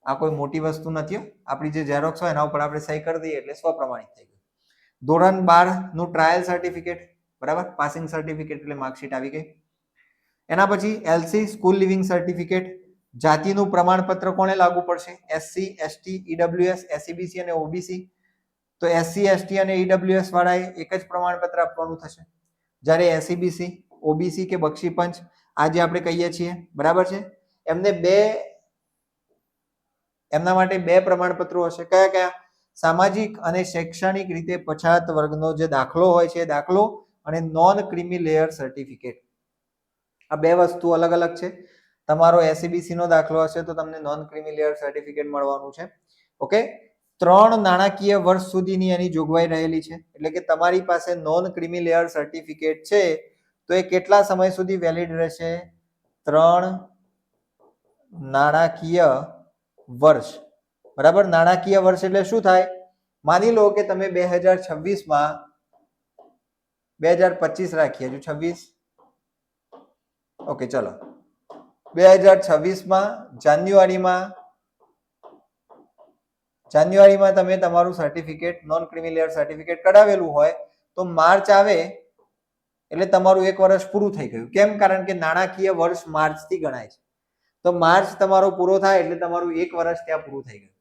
આ કોઈ મોટી વસ્તુ નથી, આપણી જે ઝેરોક્સ હોય એના ઉપર આપણે સહી કરી દઈએ એટલે સ્વપ્રમાણિત થઈ ગયું. ધોરણ 12 નું ટ્રાયલ સર્ટિફિકેટ, બરાબર, પાસિંગ સર્ટિફિકેટ એટલે માર્કશીટ આવી ગઈ. એના પછી એલસી, સ્કૂલ લિવિંગ સર્ટિફિકેટ. જાતિનું પ્રમાણપત્ર કોને લાગુ પડશે? એસસી, એસટી, ઈડબ્લ્યુએસ, એસસીબીસી અને ઓબીસી. તો એસસી, એસટી અને ઈડબ્લ્યુએસ વાળાએ એક જ પ્રમાણપત્ર આપવાનું થશે, જ્યારે એસસીબીસી, ઓબીસી કે બક્ષી પંચ આ જે આપણે કહીએ છીએ, બરાબર છે, એમના માટે બે પ્રમાણપત્રો હશે. કયા કયા? સામાજિક અને શૈક્ષણિક રીતે પછાત વર્ગનો જે દાખલો હોય છે, દાખલો અને નોન ક્રીમી લેયર સર્ટિફિકેટ. આ બે વસ્તુ અલગ અલગ છે. તમારો એસસીબીસી નો દાખલો હશે તો તમને નોન ક્રીમી લેયર સર્ટિફિકેટ મળવાનું છે. ઓકે, 3 નાણાકીય વર્ષ સુધીની એની જોગવાઈ રહેલી છે. એટલે કે તમારી પાસે નોન ક્રીમી લેયર સર્ટિફિકેટ છે તો એ કેટલા સમય સુધી વેલિડ રહેશે? 3 નાણાકીય વર્ષ, બરાબર. નાણાકીય વર્ષ એટલે શું થાય? માની લો કે તમે 2026 માં 2025 રાખીએ, જો 26, ઓકે ચલો, 2026 માં જાન્યુઆરીમાં તમે તમારું certificate, non creamy layer certificate કઢાવેલું હોય તો માર્ચ આવે એટલે તમારું 1 વર્ષ પૂરું થઈ ગયું. કેમ? કારણ કે નાણાકીય વર્ષ માર્ચ થી ગણાય છે. તો માર્ચ તમારો પૂરો થાય એટલે તમારું 1 વર્ષ ત્યાં પૂરું થઈ ગયું,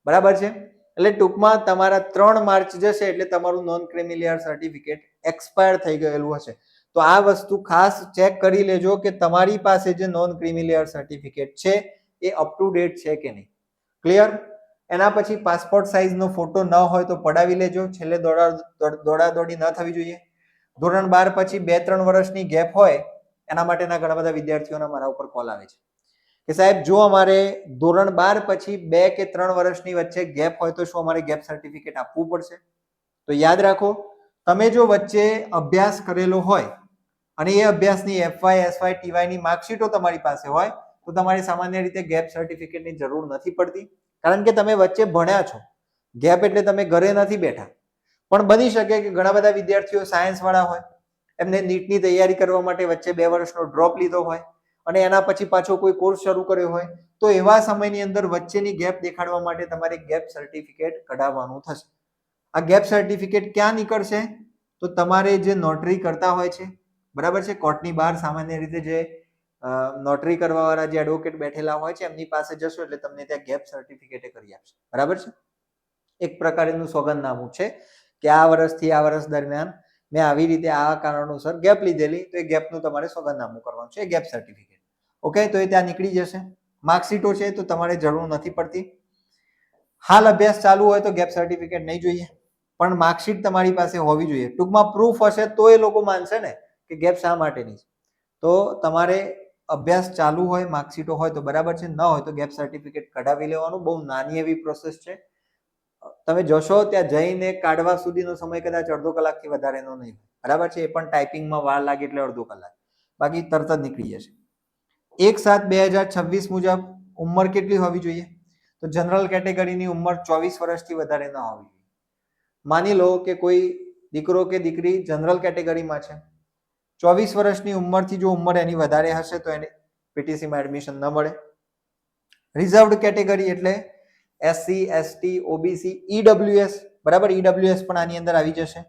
બરાબર છે. એટલે ટૂંકમાં તમારા 3 માર્ચ જશે એટલે તમારું non creamy layer certificate expire થઈ ગયેલું હશે. તો આ વસ્તુ ખાસ ચેક કરી લેજો કે તમારી પાસે જે નોન ક્રીમી લેયર સર્ટિફિકેટ છે એ અપ ટુ ડેટ છે કે નહીં. ક્લિયર? એના પછી પાસપોર્ટ સાઇઝનો ફોટો ન હોય તો પડાવી લેજો, છેલ્લે દોડાદોડી ન થવી જોઈએ. ધોરણ 12 પછી 2-3 વર્ષની ગેપ હોય, એના માટેના ઘણા બધા વિદ્યાર્થીઓના મારા ઉપર કોલ આવે છે કે સાહેબ જો અમારે ધોરણ 12 પછી 2 કે 3 વર્ષની વચ્ચે ગેપ હોય તો શું અમારે ગેપ સર્ટિફિકેટ આપવું પડશે? તો યાદ રાખો, તમે જો વચ્ચે અભ્યાસ કરેલો હોય અને એ અભ્યાસની એફવાય, એસવાય, ટીવાય ની માર્કશીટો તમારી પાસે હોય તો તમારે સામાન્ય રીતે ગેપ સર્ટિફિકેટની જરૂર નથી પડતી, કારણ કે તમે વચ્ચે ભણ્યા છો. ગેપ એટલે તમે ઘરે નથી બેઠા. પણ બની શકે કે ઘણા બધા વિદ્યાર્થીઓ સાયન્સ વાળા હોય, એમને નીટની તૈયારી કરવા માટે વચ્ચે 2 વર્ષનો ડ્રોપ લીધો હોય અને એના પછી પાછો કોઈ કોર્સ શરૂ કર્યો હોય, તો એવા સમયની અંદર વચ્ચેની ગેપ દેખાડવા માટે તમારે ગેપ સર્ટિફિકેટ કઢાવવાનું થશે. આ ગેપ સર્ટિફિકેટ ક્યાં નીકળશે? તો તમારે જે નોટરી કરતા હોય છે, બરાબર છે, કોર્ટની બહાર સામાન્ય રીતે જે નોટરી કરવા વાળા જે એડવોકેટ બેઠેલા હોય છે એમની પાસે જશો એટલે તમને ત્યાં ગેપ સર્ટિફિકેટ કરી આપશે, બરાબર છે. એક પ્રકારનું સોગંદનામું છે કે આ વર્ષથી આ વર્ષ દરમિયાન મેં આવી રીતે આ કારણોસર ગેપ લીધેલી, તો એ ગેપનું તમારે સોગંદનામું કરવાનું છે, ગેપ સર્ટિફિકેટ. ઓકે, તો એ ત્યાં નીકળી જશે. માર્કશીટો છે તો તમારે જરૂર નથી પડતી. હાલ અભ્યાસ ચાલુ હોય તો ગેપ સર્ટિફિકેટ નહીં જોઈએ, પણ માર્કશીટ તમારી પાસે હોવી જોઈએ. ટૂંકમાં પ્રૂફ હશે તો એ લોકો માનશે ને કે ગેપ શા માટેની છે. તો તમારે અભ્યાસ ચાલુ હોય, માર્કશીટો હોય તો બરાબર છે, ન હોય તો ગેપ સર્ટિફિકેટ કઢાવી લેવાનું. બહુ નાની એવી પ્રોસેસ છે. તમે જશો ત્યાં જઈને કાઢવા સુધીનો સમય કદાચ અડધો કલાકથી વધારેનો નહીં, બરાબર છે. એ પણ ટાઈપિંગમાં વાર લાગે એટલે અડધો કલાક, બાકી તરત જ નીકળી જશે. 1/7/2026 મુજબ ઉંમર કેટલી હોવી જોઈએ? તો જનરલ કેટેગરીની ઉંમર 24 વર્ષથી વધારે ન હોવી જોઈએ. માની લો કે કોઈ દીકરો કે દીકરી જનરલ કેટેગરીમાં છે, 24 વર્ષની ઉંમરથી જો ઉંમર એની વધારે હશે તો એને પીટીસીમાં એડમિશન ન મળે. રિઝર્વડ કેટેગરી એટલે એસસી, એસટી, ઓબીસી, ઈડબ્લ્યુએસ, બરાબર, ઈડબ્લ્યુએસ પણ આની અંદર આવી જશે.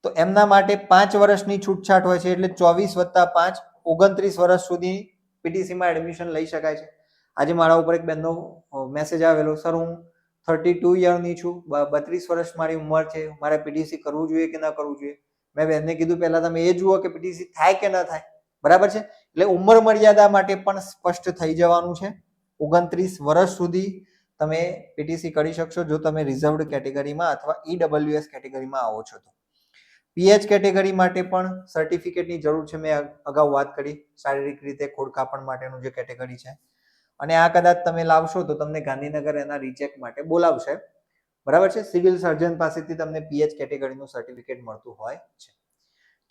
તો એમના માટે 5 વર્ષની છૂટછાટ હોય છે, એટલે 24 + 5 29 વર્ષ સુધી પીટીસીમાં એડમિશન લઈ શકાય છે. આજે મારા ઉપર એક બેનનો મેસેજ આવેલો, સર હું 32 યરની છું, 32 વર્ષ મારી ઉંમર છે, મારે પીટીસી કરવું જોઈએ કે ના કરવું જોઈએ? મેં બેનને કીધું પહેલા તમે એ જુઓ કે પીટીસી થાય કે ન થાય, બરાબર છે. એટલે ઉંમર મર્યાદા માટે પણ સ્પષ્ટ થઈ જવાનું છે. 29 વર્ષ સુધી તમે પીટીસી કરી શકશો જો તમે રિઝર્વડ કેટેગરીમાં અથવા ઈડબ્લ્યુએસ કેટેગરીમાં આવો છો તો. પીએચ કેટેગરી માટે પણ સર્ટિફિકેટની જરૂર છે. મેં અગાઉ વાત કરી શારીરિક રીતે ખોડખાપણ માટેનું જે કેટેગરી છે, અને આ કદાચ તમે લાવશો તો તમને ગાંધીનગર એના રીચેક માટે બોલાવશે, બરાબર છે. સિવિલ સર્જન પાસેથી તમને પીએચ કેટેગરીનું સર્ટિફિકેટ મળતું હોય છે.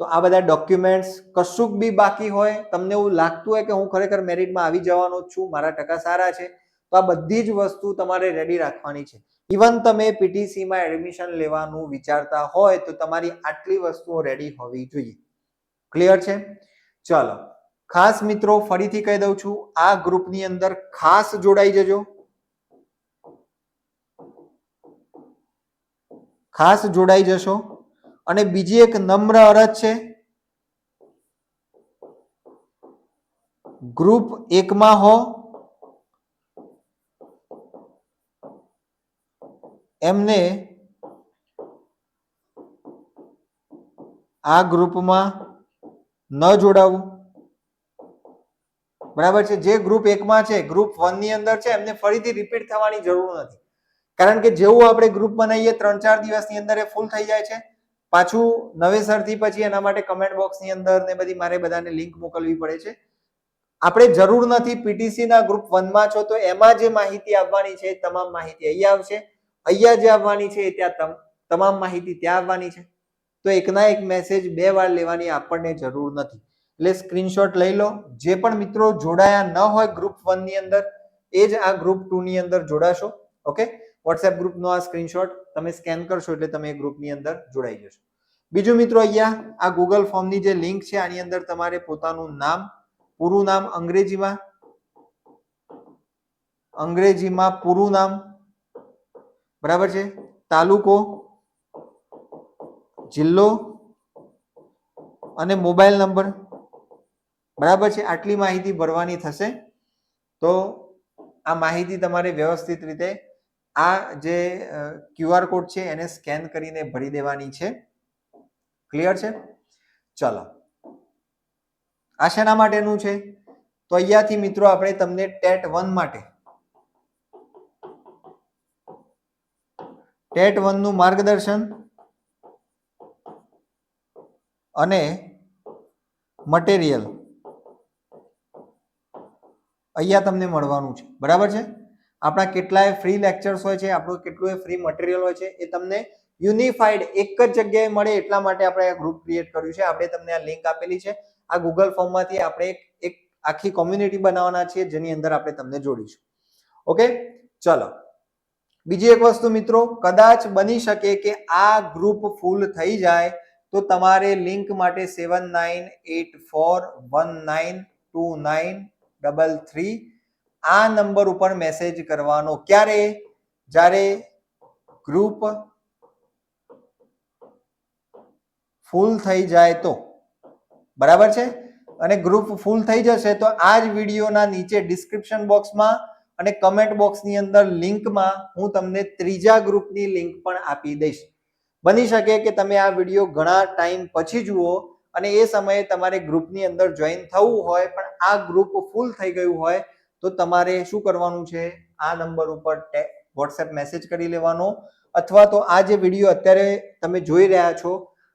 તો આ બધા ડોક્યુમેન્ટ્સ કશુંક બી બાકી હોય, તમને એવું લાગતું હોય કે હું ખરેખર મેરિટમાં આવી જવાનો જ છું, મારા ટકા સારા છે, તો આ બધી જ વસ્તુ તમારે રેડી રાખવાની છે. ઇવન તમે પીટીસીમાં એડમિશન લેવાનું વિચારતા હોય તો તમારી આટલી વસ્તુઓ રેડી હોવી જોઈએ. ક્લિયર છે? ચાલો, ખાસ મિત્રો ફરીથી કહી દઉં છું, આ ગ્રુપની અંદર ખાસ જોડાઈ જજો, ખાસ જોડાઈ જશો. અને બીજી એક નમ્ર અરજ છે, ગ્રુપ 1 માં હો એમને આ ગ્રુપમાં ન જોડાવું, બરાબર છે. જે ગ્રુપ 1 માં છે, ગ્રુપ 1 ની અંદર છે, એમને ફરીથી રિપીટ થવાની જરૂર નથી. કારણ કે જેવું આપણે ગ્રુપ બનાવીએ 3-4 દિવસની અંદર એ ફૂલ થઈ જાય છે, પાછું નવેસરથી પછી એના માટે કમેન્ટ બોક્સની અંદર ને બધી મારે બધાને લિંક મોકલવી પડે છે. આપણે જરૂર નથી. પીટીસી ના ગ્રુપ 1 માં છો તો એમાં જે માહિતી આવવાની છે તમામ માહિતી અહીંયા આવશે, અહીંયા જે આવવાની છે ત્યાં તમામ માહિતી ત્યાં આવવાની છે. તો એકના એક મેસેજ 2 વાર લેવાની આપણને જરૂર નથી. એટલે સ્ક્રીનશોટ લઈ લો. જે પણ મિત્રો જોડાયા ન હોય ગ્રુપ 1 ની અંદર એ જ આ ગ્રુપ 2 ની અંદર જોડાશો. ઓકે, વોટ્સએપ ગ્રુપનો આ સ્ક્રીનશોટ તમે સ્કેન કરશો એટલે તમે એ ગ્રુપની અંદર જોડાઈ જશો. બીજું મિત્રો, અહીંયા આ ગૂગલ ફોર્મની જે લિંક છે આની અંદર તમારે પોતાનું નામ, પૂરું નામ અંગ્રેજીમાં પૂરું નામ, બરાબર છે, તાલુકો, જિલ્લો અને મોબાઈલ નંબર, બરાબર છે, આટલી માહિતી ભરવાની થશે. તો આ માહિતી તમારે વ્યવસ્થિત રીતે આ જે QR કોડ છે એને સ્કેન કરીને ભરી દેવાની છે. ક્લિયર છે? ચલો, આ શેના માટેનું છે? તો અહીંયાથી મિત્રો આપણે તમને ટેટ 1 માટે ટેટ 1 નું માર્ગદર્શન અને મટીરિયલ અહીંયા તમને મળવાનું છે, બરાબર છે. આપણા કેટલાય ફ્રી લેક્ચર્સ હોય છે, આપણું કેટલું ફ્રી મટીરિયલ હોય છે, એ તમને યુનિફાઈડ એક જ જગ્યાએ મળે એટલા માટે આપણે આ ગ્રુપ ક્રિએટ કર્યું છે. આપણે તમને આ લિંક આપેલી છે. આ ગૂગલ ફોર્મમાંથી આપણે એક આખી કોમ્યુનિટી બનાવવાના છીએ જેની અંદર આપણે તમને જોડીશું. ઓકે, ચલો. બીજી એક વસ્તુ મિત્રો, કદાચ બની શકે કે આ ગ્રુપ ફૂલ થઈ જાય તો તમારે લિંક માટે 7984192933 આ નંબર ઉપર મેસેજ કરવાનો. ક્યારે? જ્યારે ગ્રુપ ફૂલ થઈ જાય તો, બરાબર છે. અને ગ્રુપ ફૂલ થઈ જશે તો આ જ વિડીયોના નીચે ડિસ્ક્રિપ્શન બોક્સમાં અને કમેન્ટ બોક્સની અંદર લિંકમાં હું તમને ત્રીજા ગ્રુપની લિંક પણ આપી દઈશ. બની શકે કે તમે આ વિડીયો ઘણા ટાઈમ પછી જુઓ અને એ સમયે તમારે ગ્રુપની અંદર જોઈન થવું હોય પણ આ ગ્રુપ ફૂલ થઈ ગયું હોય તો તમારે શું કરવાનું છે? આ નંબર ઉપર વોટ્સએપ મેસેજ કરી લેવાનો, અથવા તો આ જે વિડીયો અત્યારે તમે જોઈ રહ્યા છો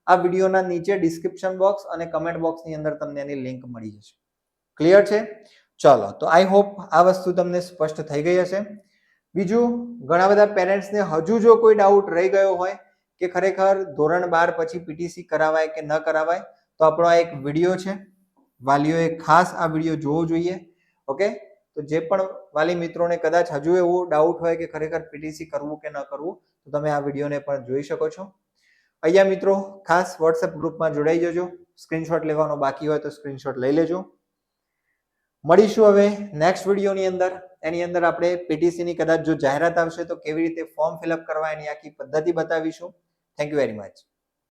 આ વિડીયોના નીચે ડિસ્ક્રિપ્શન બોક્સ અને કમેન્ટ બોક્સની અંદર તમને એની લિંક મળી જશે. ક્લિયર છે? ચલો, તો આઈ હોપ આ વસ્તુ તમને સ્પષ્ટ થઈ ગઈ હશે. બીજું, ઘણા બધા પેરેન્ટ્સને હજુ જો કોઈ ડાઉટ રહી ગયો હોય કે ખરેખર ધોરણ 12 પછી પીટીસી કરાવાય કે ન કરાવાય, તો આપણો આ એક વિડીયો છે, વાલીઓએ ખાસ આ વિડીયો જોવો જોઈએ. ઓકે, તો જે પણ વાલી મિત્રોને કદાચ હજુ એવો ડાઉટ હોય કે ખરેખર પીટીસી કરવું કે ન કરવું, તો તમે આ વિડીયોને પણ જોઈ શકો છો. અહીંયા મિત્રો ખાસ વોટ્સએપ ગ્રુપમાં જોડાઈ જજો. સ્ક્રીનશોટ લેવાનો બાકી હોય તો સ્ક્રીનશોટ લઈ લેજો. મળીશું હવે નેક્સ્ટ વિડીયોની અંદર. એની અંદર આપણે પીટીસીની કદાચ જો જાહેરાત આવશે તો કેવી રીતે ફોર્મ ફિલઅપ કરવા એની આખી પદ્ધતિ બતાવીશું. Thank you very much.